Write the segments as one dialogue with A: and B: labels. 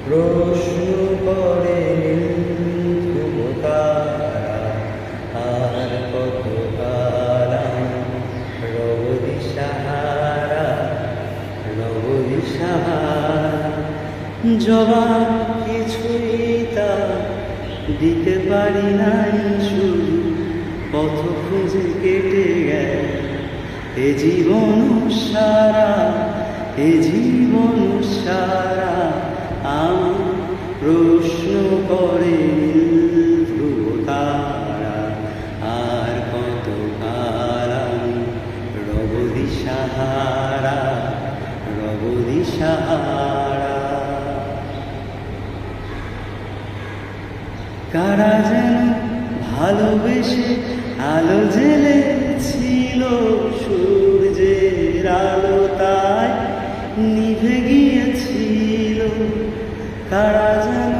A: প্রশ্ন করে ধ্রুবতারা আর কত রব দিশাহারা রব দিশাহারা জবাব কিছুই তা দিতে পারি নাই, শুধু পথ খুঁজে কেটে গেল এ জীবন সারা, এ জীবন সারা। আমার প্রশ্ন করে ধ্রুবতারা আর কত কাল রব দিশাহারা রব দিশাহারা। কারা যেন ভালোবেসে আলো জ্বেলেছিল, সূর্যের আলো তাই নিভে গিয়েছিল। কারা যেন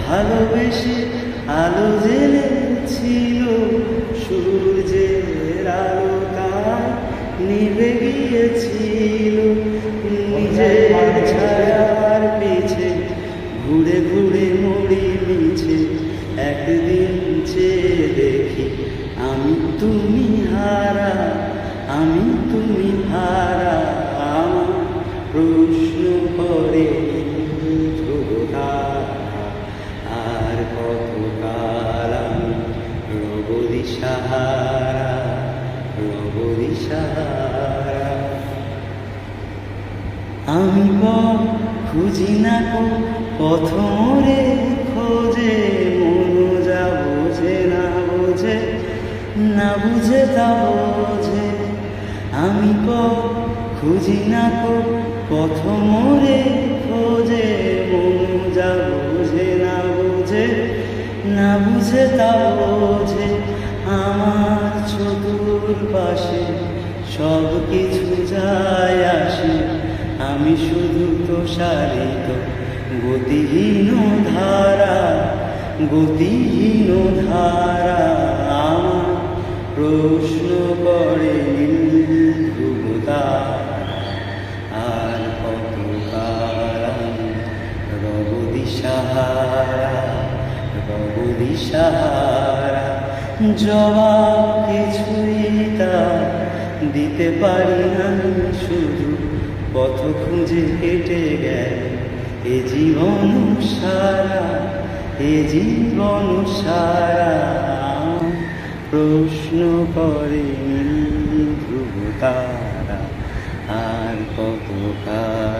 A: ভালোবেসে আলো জ্বেলেছিল, সূর্যের আলো তাই নিভে গিয়েছিল। নিজের ছায়ার পিছে ঘুরে ঘুরে মরি মিছে, একদিন চেয়ে দেখি আমি তুমি হারা, আমি তুমি হারা। আমার প্রশ্ন করে ধ্রুবতারা আর কত কাল রব দিশাহারা রব দিশাহারা। আমি খুঁজি না কো পথ মোরে খোঁজে, মন যা বোঝে না বোঝে না বুঝে তা বোঝে। আমি খুঁজি না কো পথ মোরে খোঁজে, মন যা বোঝে না বোঝে না বুঝে তা বোঝে। আমার চতুর্পাশে সব কিছু যায় আসে, আমি শুধু প্রসারিত গতিহীন ধারা, গতিহীন ধারা। আমার প্রশ্ন করে ধ্রুবতারা আর কত কাল রব দিশাহারা রব দিশাহারা। জবাব কিছুই তা দিতে পারি না, শুধু পথ খুঁজে কেটে গেল এ জীবন সারা, এ জীবন সারা। প্রশ্ন করে ধ্রুবতারা আর কত কাল